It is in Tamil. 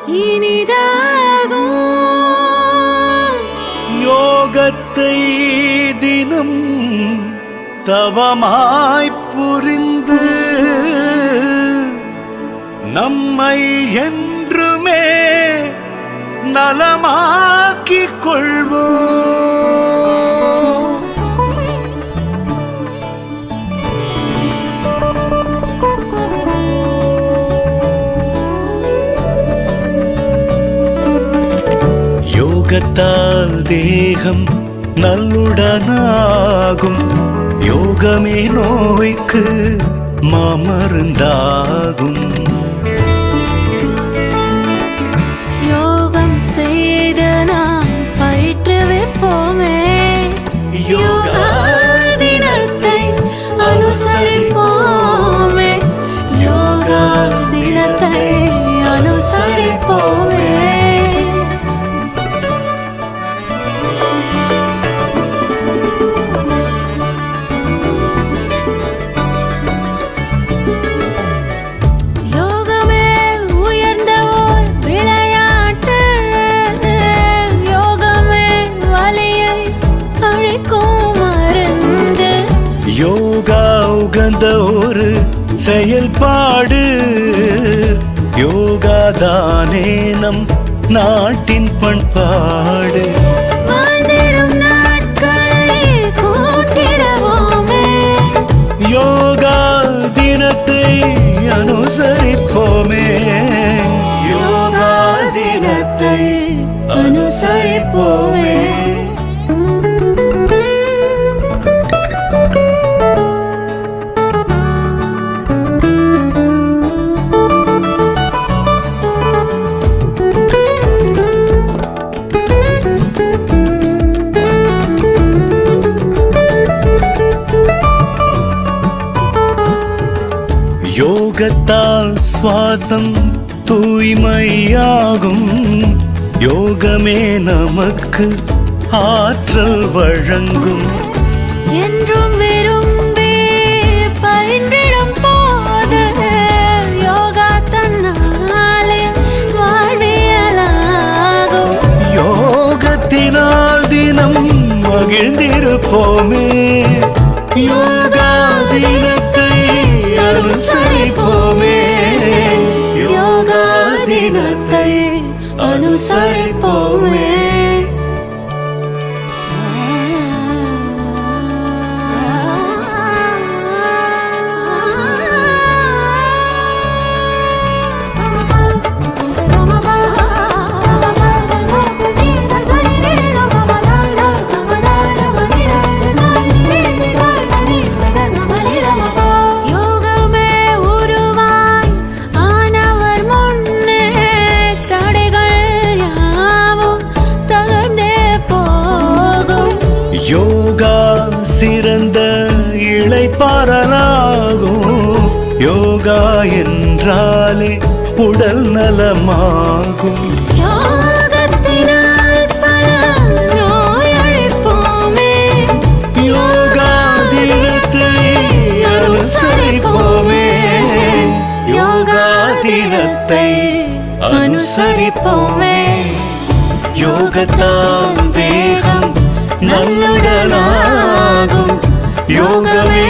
இனிதாகும். யோகத்தை தினம் தவமாய் புரிந்து நம்மை என்றுமே நலமாக்கிக் கொள்வோம். யோகத்தால் தேகம் நல்லுடனாகும். யோகமே நோய்க்கு மாமருந்தாகும். யோகம் செய்து நாம் பயிற்றுவிப்போமே. யோகா தினத்தை அனுசரிப்போமே. யோகா தினத்தை அனுசரிப்போமே. யோகா உகந்த ஒரு செயல்பாடு. யோகாதானே நம் நாட்டின் பண்பாடு. யோகா தினத்தை அனுசரிப்போமே. யோகா தினத்தை அனுசரிப்போமே. யோகத்தால் சுவாசம் தூய்மையாகும். யோகமே நமக்கு ஆற்றல் வழங்கும். என்றும் விரும்பி பயின்றிடும் போது யோகா தன்னாலே வாழ்வியலாகும். யோகத்தினால் தினம் மகிழ்ந்திருப்போமே. யோகா தினத்தை அனுசரிப்போமே. யோகா தினத்தை அனுசரிப்போமே. யோகா சிறந்த இளைப்பாறலாகும். யோகா என்றாலே உடல் நலமாகும். யோகத்தினால் பல நோய் அழிப்போமே. யோகா தினத்தை அனுசரிப்போமே. யோகா தினத்தை அனுசரிப்போமே. யோகத்தால் தேகம் நல்லுடனாகும். யோகமே